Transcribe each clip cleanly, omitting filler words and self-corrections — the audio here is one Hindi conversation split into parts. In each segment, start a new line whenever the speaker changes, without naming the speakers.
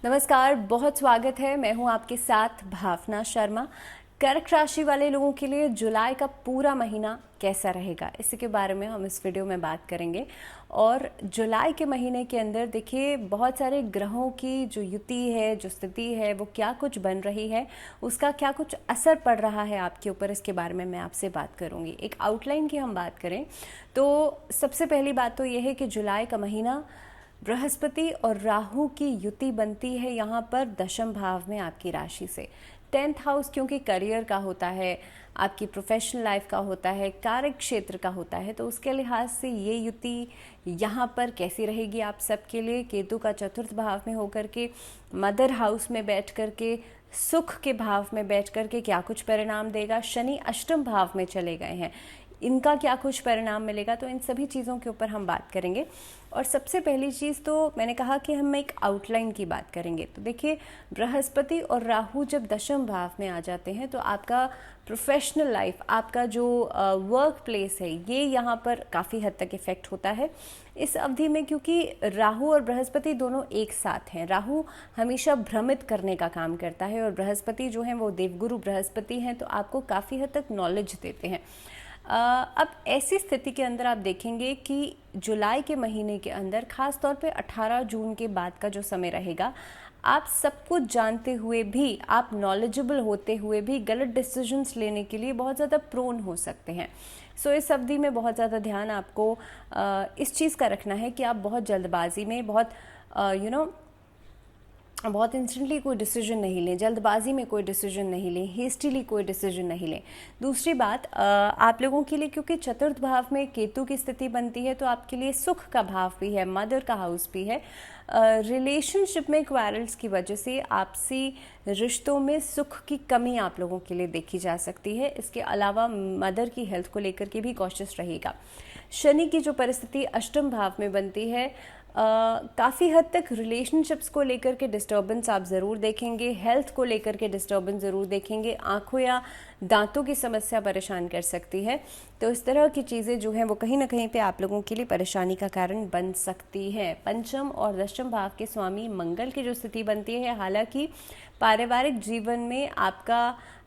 नमस्कार, बहुत स्वागत है। मैं हूं आपके साथ भावना शर्मा। कर्क राशि वाले लोगों के लिए जुलाई का पूरा महीना कैसा रहेगा, इसी के बारे में हम इस वीडियो में बात करेंगे। और जुलाई के महीने के अंदर देखिए बहुत सारे ग्रहों की जो युति है, जो स्थिति है, वो क्या कुछ बन रही है, उसका क्या कुछ असर पड़ रहा है आपके ऊपर, इसके बारे में मैं आपसे बात करूंगी। एक आउटलाइन की हम बात करें तो सबसे पहली बात तो यह है कि जुलाई का महीना बृहस्पति और राहु की युति बनती है यहाँ पर दशम भाव में आपकी राशि से। 10th हाउस क्योंकि करियर का होता है, आपकी प्रोफेशनल लाइफ का होता है, कार्य क्षेत्र का होता है, तो उसके लिहाज से ये युति यहाँ पर कैसी रहेगी आप सबके लिए। केतु का चतुर्थ भाव में होकर के, मदर हाउस में बैठ करके, सुख के भाव में बैठ करके क्या कुछ परिणाम देगा। शनि अष्टम भाव में चले गए हैं, इनका क्या कुछ परिणाम मिलेगा, तो इन सभी चीज़ों के ऊपर हम बात करेंगे। और सबसे पहली चीज़ तो मैंने कहा कि हम एक आउटलाइन की बात करेंगे। तो देखिए बृहस्पति और राहु जब दशम भाव में आ जाते हैं तो आपका प्रोफेशनल लाइफ, आपका जो वर्क प्लेस है, ये यहाँ पर काफ़ी हद तक इफेक्ट होता है इस अवधि में, क्योंकि राहु और बृहस्पति दोनों एक साथ हैं। राहु हमेशा भ्रमित करने का काम करता है और बृहस्पति जो हैं वो देवगुरु बृहस्पति हैं, तो आपको काफ़ी हद तक नॉलेज देते हैं। अब ऐसी स्थिति के अंदर आप देखेंगे कि जुलाई के महीने के अंदर खास तौर पे 18 जून के बाद का जो समय रहेगा, आप सब कुछ जानते हुए भी, आप नॉलेजेबल होते हुए भी गलत डिसीजंस लेने के लिए बहुत ज़्यादा प्रोन हो सकते हैं। सो इस अवधि में बहुत ज़्यादा ध्यान आपको इस चीज़ का रखना है कि आप बहुत जल्दबाजी में, बहुत इंस्टेंटली कोई डिसीजन नहीं लें, जल्दबाजी में कोई डिसीजन नहीं लें, हेस्टीली कोई डिसीजन नहीं लें। दूसरी बात, आप लोगों के लिए क्योंकि चतुर्थ भाव में केतु की स्थिति बनती है, तो आपके लिए सुख का भाव भी है, मदर का हाउस भी है। रिलेशनशिप में क्वारल्स की वजह से आपसी रिश्तों में सुख की कमी आप लोगों के लिए देखी जा सकती है। इसके अलावा मदर की हेल्थ को लेकर के भी कॉशियस रहिएगा। शनि की जो परिस्थिति अष्टम भाव में बनती है, काफ़ी हद तक रिलेशनशिप्स को लेकर के डिस्टर्बेंस आप ज़रूर देखेंगे, हेल्थ को लेकर के डिस्टर्बेंस ज़रूर देखेंगे, आंखों या दांतों की समस्या परेशान कर सकती है। तो इस तरह की चीज़ें जो हैं वो कहीं ना कहीं पे आप लोगों के लिए परेशानी का कारण बन सकती है। पंचम और दशम भाव के स्वामी मंगल की जो स्थिति बनती है, हालांकि पारिवारिक जीवन में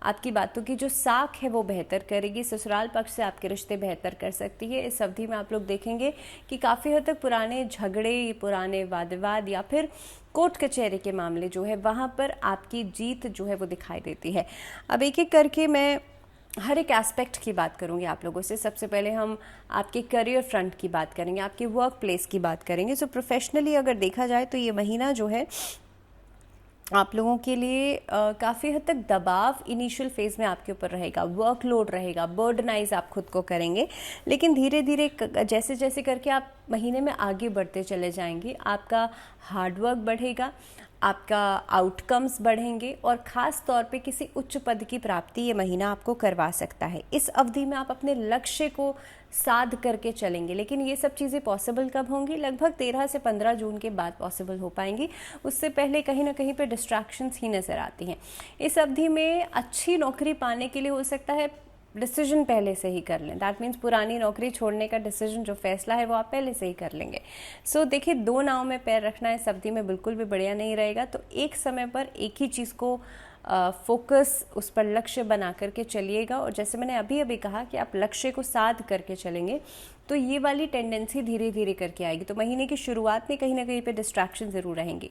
आपकी बातों की जो साख है वो बेहतर करेगी, ससुराल पक्ष से आपके रिश्ते बेहतर कर सकती है। इस अवधि में आप लोग देखेंगे कि काफ़ी हद तक पुराने झगड़े, पुराने वाद विवाद या फिर कोर्ट कचहरी के मामले जो है वहाँ पर आपकी जीत जो है वो दिखाई देती है। अब एक एक करके मैं हर एक एस्पेक्ट की बात करूंगी आप लोगों से। सबसे पहले हम आपके करियर फ्रंट की बात करेंगे, आपके वर्क प्लेस की बात करेंगे। सो प्रोफेशनली अगर देखा जाए तो ये महीना जो है आप लोगों के लिए काफ़ी हद तक दबाव इनिशियल फेज़ में आपके ऊपर रहेगा, वर्कलोड रहेगा, बर्डनाइज आप खुद को करेंगे। लेकिन धीरे धीरे जैसे जैसे करके आप महीने में आगे बढ़ते चले जाएंगे, आपका हार्डवर्क बढ़ेगा, आपका आउटकम्स बढ़ेंगे और ख़ास तौर पे किसी उच्च पद की प्राप्ति ये महीना आपको करवा सकता है। इस अवधि में आप अपने लक्ष्य को साध करके चलेंगे, लेकिन ये सब चीज़ें पॉसिबल कब होंगी? लगभग 13 से 15 जून के बाद पॉसिबल हो पाएंगी। उससे पहले कहीं ना कहीं पे डिस्ट्रैक्शंस ही नज़र आती हैं। इस अवधि में अच्छी नौकरी पाने के लिए हो सकता है डिसीजन पहले से ही कर लें। दैट मीन्स पुरानी नौकरी छोड़ने का डिसीजन, जो फैसला है वो आप पहले से ही कर लेंगे। सो देखिए, दो नाव में पैर रखना इस अवधि में बिल्कुल भी बढ़िया नहीं रहेगा। तो एक समय पर एक ही चीज़ को फोकस, उस पर लक्ष्य बना करके चलिएगा। और जैसे मैंने अभी अभी कहा कि आप लक्ष्य को साध करके चलेंगे तो ये वाली टेंडेंसी धीरे धीरे करके आएगी। तो महीने की शुरुआत में कहीं ना कहीं पे डिस्ट्रैक्शन ज़रूर रहेंगी।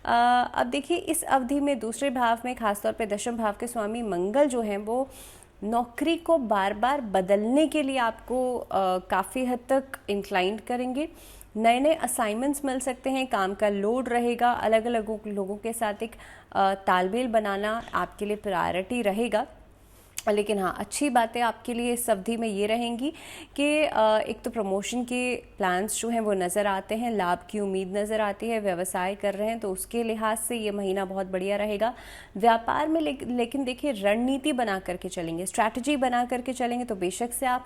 अब देखिए, इस अवधि में दूसरे भाव में खासतौर पे दशम भाव के स्वामी मंगल जो हैं वो नौकरी को बार बार बदलने के लिए आपको काफ़ी हद तक इंक्लाइंड करेंगे। नए नए असाइनमेंट्स मिल सकते हैं, काम का लोड रहेगा, अलग अलग लोगों के साथ एक तालमेल बनाना आपके लिए प्रायोरिटी रहेगा। लेकिन हाँ, अच्छी बातें आपके लिए इस अवधि में ये रहेंगी कि एक तो प्रमोशन के प्लान्स जो हैं वो नज़र आते हैं, लाभ की उम्मीद नज़र आती है, व्यवसाय कर रहे हैं तो उसके लिहाज से ये महीना बहुत बढ़िया रहेगा। व्यापार में लेकिन देखिए, रणनीति बना करके चलेंगे, स्ट्रैटेजी बना करके चलेंगे तो बेशक से आप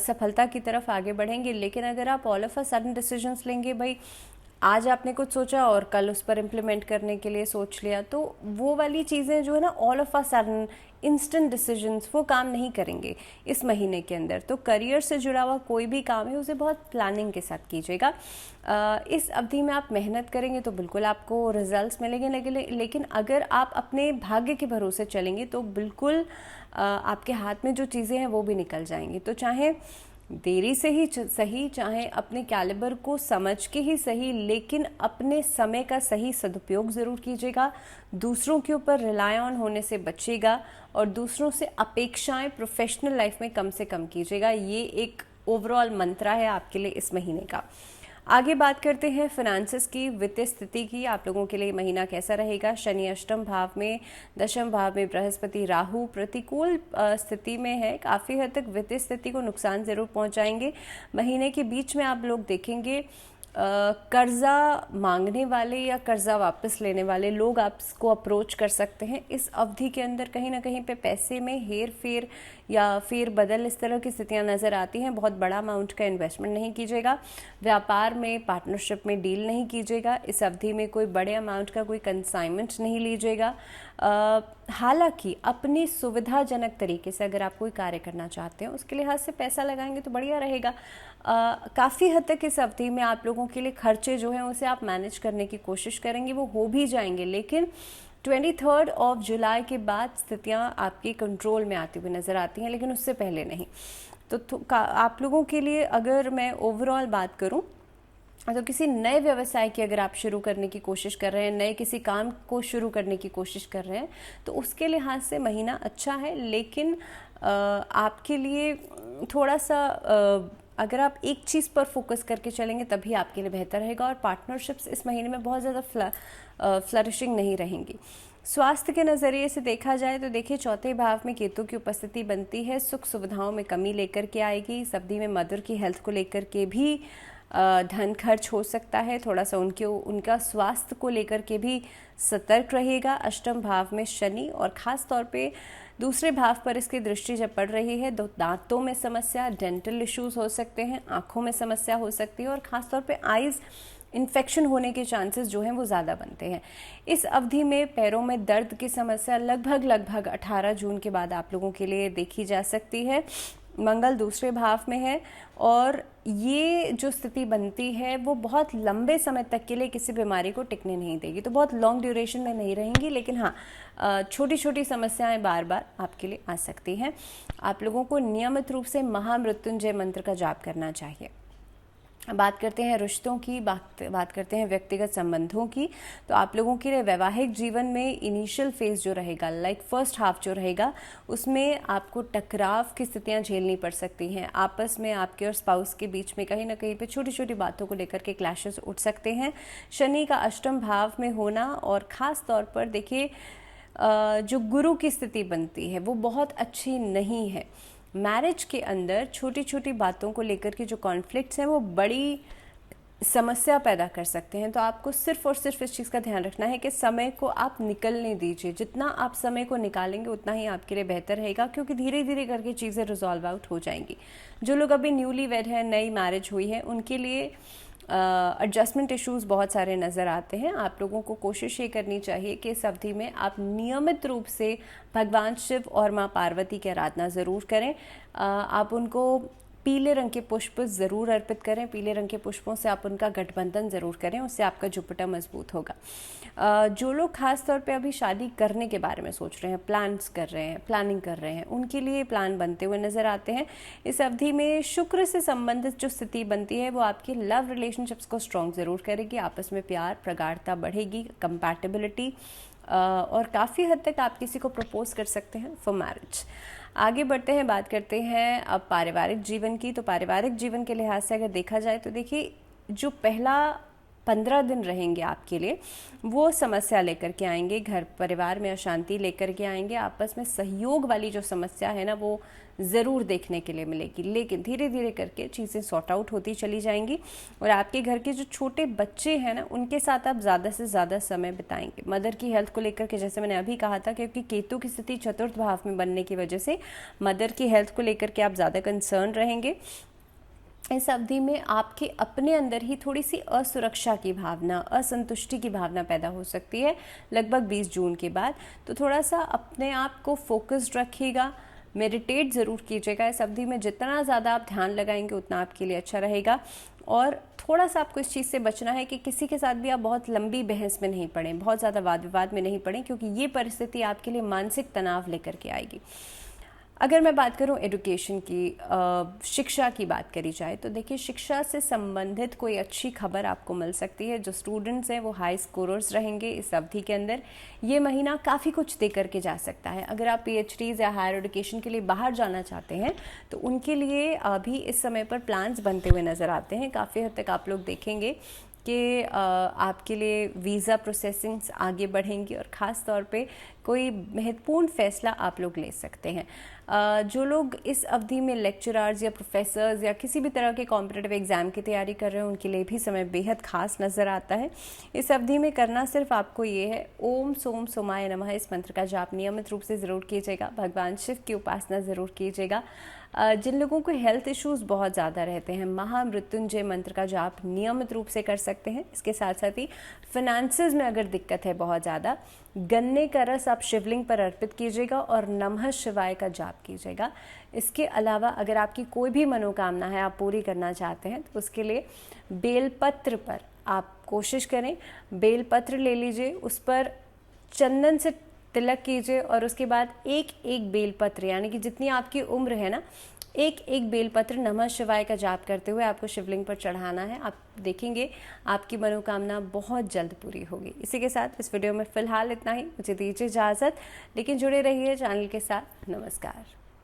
सफलता की तरफ आगे बढ़ेंगे। लेकिन अगर आप all of a sudden decisions लेंगे, भाई आज आपने कुछ सोचा और कल उस पर इम्प्लीमेंट करने के लिए सोच लिया, तो वो वाली चीज़ें जो है ना, all of a sudden instant decisions वो काम नहीं करेंगे इस महीने के अंदर। तो करियर से जुड़ा हुआ कोई भी काम है उसे बहुत प्लानिंग के साथ कीजिएगा। इस अवधि में आप मेहनत करेंगे तो बिल्कुल आपको रिजल्ट्स मिलेंगे, लेकिन अगर आप अपने भाग्य के भरोसे चलेंगे तो बिल्कुल आपके हाथ में जो चीज़ें हैं वो भी निकल जाएंगी। तो चाहे देरी से ही सही, चाहे अपने कैलिबर को समझ के ही सही, लेकिन अपने समय का सही सदुपयोग ज़रूर कीजिएगा। दूसरों के ऊपर रिलाय ऑन होने से बचिएगा और दूसरों से अपेक्षाएं प्रोफेशनल लाइफ में कम से कम कीजिएगा। ये एक ओवरऑल मंत्रा है आपके लिए इस महीने का। आगे बात करते हैं फाइनेंसेस की, वित्तीय स्थिति की। आप लोगों के लिए महीना कैसा रहेगा? शनि अष्टम भाव में, दशम भाव में बृहस्पति राहु प्रतिकूल स्थिति में है। काफ़ी हद तक वित्तीय स्थिति को नुकसान ज़रूर पहुंचाएंगे। महीने के बीच में आप लोग देखेंगे कर्जा मांगने वाले या कर्जा वापस लेने वाले लोग आपको अप्रोच कर सकते हैं। इस अवधि के अंदर कहीं ना कहीं पे पैसे में हेर फेर या फेर बदल इस तरह की स्थितियां नज़र आती हैं। बहुत बड़ा अमाउंट का इन्वेस्टमेंट नहीं कीजिएगा। व्यापार में, पार्टनरशिप में डील नहीं कीजिएगा। इस अवधि में कोई बड़े अमाउंट का कोई कंसाइनमेंट नहीं लीजिएगा। हालांकि अपनी सुविधाजनक तरीके से अगर आप कोई कार्य करना चाहते हैं उसके लिहाज से पैसा लगाएंगे तो बढ़िया रहेगा। काफ़ी हद तक इस अवधि में आप लोगों के लिए खर्चे जो हैं उसे आप मैनेज करने की कोशिश करेंगे, वो हो भी जाएंगे। लेकिन 23 जुलाई के बाद स्थितियां आपके कंट्रोल में आती हुई नज़र आती हैं, लेकिन उससे पहले नहीं। तो आप लोगों के लिए अगर मैं ओवरऑल बात करूं तो किसी नए व्यवसाय की अगर आप शुरू करने की कोशिश कर रहे हैं, नए किसी काम को शुरू करने की कोशिश कर रहे हैं, तो उसके लिहाज से महीना अच्छा है। लेकिन आपके लिए थोड़ा सा अगर आप एक चीज़ पर फोकस करके चलेंगे तभी आपके लिए बेहतर रहेगा। और पार्टनरशिप्स इस महीने में बहुत ज़्यादा फ्लरिशिंग नहीं रहेंगी। स्वास्थ्य के नज़रिए से देखा जाए तो देखिए, चौथे भाव में केतु की उपस्थिति बनती है, सुख सुविधाओं में कमी लेकर के आएगी। इस अवधि में मदर की हेल्थ को लेकर के भी धन खर्च हो सकता है। थोड़ा सा उनका स्वास्थ्य को लेकर के भी सतर्क रहेगा। अष्टम भाव में शनि और ख़ास तौर पे दूसरे भाव पर इसकी दृष्टि जब पड़ रही है तो दांतों में समस्या, डेंटल इश्यूज हो सकते हैं, आँखों में समस्या हो सकती है और ख़ास तौर पे आइज़ इन्फेक्शन होने के चांसेस जो हैं वो ज़्यादा बनते हैं। इस अवधि में पैरों में दर्द की समस्या लगभग 18 जून के बाद आप लोगों के लिए देखी जा सकती है। मंगल दूसरे भाव में है और ये जो स्थिति बनती है वो बहुत लंबे समय तक के लिए किसी बीमारी को टिकने नहीं देगी। तो बहुत लॉन्ग ड्यूरेशन में नहीं रहेंगी, लेकिन हाँ छोटी छोटी समस्याएं बार बार आपके लिए आ सकती हैं। आप लोगों को नियमित रूप से महामृत्युंजय मंत्र का जाप करना चाहिए। बात करते हैं रिश्तों की, बात करते हैं व्यक्तिगत संबंधों की। तो आप लोगों के लिए वैवाहिक जीवन में इनिशियल फेज जो रहेगा, लाइक फर्स्ट हाफ जो रहेगा, उसमें आपको टकराव की स्थितियां झेलनी पड़ सकती हैं। आपस में आपके और स्पाउस के बीच में कहीं ना कहीं पे छोटी छोटी बातों को लेकर के क्लैशेस उठ सकते हैं। शनि का अष्टम भाव में होना और ख़ास तौर पर देखिए जो गुरु की स्थिति बनती है वो बहुत अच्छी नहीं है। मैरिज के अंदर छोटी छोटी बातों को लेकर के जो कॉन्फ्लिक्ट्स हैं वो बड़ी समस्या पैदा कर सकते हैं। तो आपको सिर्फ और सिर्फ इस चीज़ का ध्यान रखना है कि समय को आप निकलने दीजिए। जितना आप समय को निकालेंगे उतना ही आपके लिए बेहतर रहेगा, क्योंकि धीरे धीरे करके चीज़ें रिजॉल्व आउट हो जाएंगी। जो लोग अभी न्यूली वेड हैं, नई मैरिज हुई है, उनके लिए एडजस्टमेंट इश्यूज़ बहुत सारे नज़र आते हैं। आप लोगों को कोशिश ये करनी चाहिए कि इस अवधि में आप नियमित रूप से भगवान शिव और माँ पार्वती की आराधना ज़रूर करें। आप उनको पीले रंग के पुष्प ज़रूर अर्पित करें। पीले रंग के पुष्पों से आप उनका गठबंधन ज़रूर करें, उससे आपका जुपिटर मजबूत होगा। जो लोग खास तौर पे अभी शादी करने के बारे में सोच रहे हैं, प्लानिंग कर रहे हैं, उनके लिए प्लान बनते हुए नज़र आते हैं। इस अवधि में शुक्र से संबंधित जो स्थिति बनती है वो आपकी लव रिलेशनशिप्स को स्ट्रॉन्ग ज़रूर करेगी। आपस में प्यार, प्रगाढ़ता बढ़ेगी, कंपैटिबिलिटी, और काफ़ी हद तक आप किसी को प्रपोज कर सकते हैं फॉर मैरिज। आगे बढ़ते हैं, बात करते हैं अब पारिवारिक जीवन की। तो पारिवारिक जीवन के लिहाज से अगर देखा जाए तो देखिए, जो पहला 15 दिन रहेंगे आपके लिए वो समस्या लेकर के आएंगे, घर परिवार में अशांति लेकर के आएंगे। आपस में सहयोग वाली जो समस्या है ना वो ज़रूर देखने के लिए मिलेगी, लेकिन धीरे धीरे करके चीज़ें सॉर्ट आउट होती चली जाएंगी। और आपके घर के जो छोटे बच्चे हैं ना उनके साथ आप ज़्यादा से ज़्यादा समय बिताएंगे। मदर की हेल्थ को लेकर के, जैसे मैंने अभी कहा था, क्योंकि केतु की स्थिति चतुर्थ भाव में बनने की वजह से मदर की हेल्थ को लेकर के आप ज़्यादा कंसर्न रहेंगे। इस अवधि में आपके अपने अंदर ही थोड़ी सी असुरक्षा की भावना, असंतुष्टि की भावना पैदा हो सकती है लगभग 20 जून के बाद। तो थोड़ा सा अपने आप को फोकस्ड रखिएगा, मेडिटेट ज़रूर कीजिएगा। इस अवधि में जितना ज़्यादा आप ध्यान लगाएंगे उतना आपके लिए अच्छा रहेगा। और थोड़ा सा आपको इस चीज़ से बचना है कि किसी के साथ भी आप बहुत लंबी बहस में नहीं पड़ें, बहुत ज़्यादा वाद विवाद में नहीं पड़ें, क्योंकि ये परिस्थिति आपके लिए मानसिक तनाव लेकर के आएगी। अगर मैं बात करूं एजुकेशन की, शिक्षा की बात करी जाए, तो देखिए शिक्षा से संबंधित कोई अच्छी खबर आपको मिल सकती है। जो स्टूडेंट्स हैं वो हाई स्कोरर्स रहेंगे इस अवधि के अंदर। ये महीना काफ़ी कुछ दे करके जा सकता है। अगर आप पीएचडीज़ या हायर एजुकेशन के लिए बाहर जाना चाहते हैं तो उनके लिए अभी इस समय पर प्लान्स बनते हुए नज़र आते हैं। काफ़ी हद तक आप लोग देखेंगे कि आपके लिए वीज़ा प्रोसेसिंग्स आगे बढ़ेंगी और ख़ास तौर पे कोई महत्वपूर्ण फ़ैसला आप लोग ले सकते हैं। जो लोग इस अवधि में लेक्चरर्स या प्रोफेसर्स या किसी भी तरह के कॉम्पिटिटिव एग्ज़ाम की तैयारी कर रहे हैं, उनके लिए भी समय बेहद खास नज़र आता है। इस अवधि में करना सिर्फ आपको ये है, ओम सोम सोमाय नमः इस मंत्र का जाप नियमित रूप से ज़रूर कीजिएगा। भगवान शिव की उपासना ज़रूर कीजिएगा। जिन लोगों को हेल्थ इश्यूज़ बहुत ज़्यादा रहते हैं, महामृत्युंजय मंत्र का जाप नियमित रूप से कर सकते हैं। इसके साथ साथ ही फिनेंसेस में अगर दिक्कत है बहुत ज़्यादा, गन्ने का रस आप शिवलिंग पर अर्पित कीजिएगा और नमः शिवाय का जाप कीजिएगा। इसके अलावा अगर आपकी कोई भी मनोकामना है आप पूरी करना चाहते हैं तो उसके लिए बेलपत्र पर आप कोशिश करें, बेलपत्र ले लीजिए, उस पर चंदन से तिलक कीजिए और उसके बाद एक एक बेलपत्र, यानी कि जितनी आपकी उम्र है ना, एक एक बेलपत्र नमः शिवाय का जाप करते हुए आपको शिवलिंग पर चढ़ाना है। आप देखेंगे आपकी मनोकामना बहुत जल्द पूरी होगी। इसी के साथ इस वीडियो में फ़िलहाल इतना ही। मुझे दीजिए इजाज़त, लेकिन जुड़े रहिए चैनल के साथ। नमस्कार।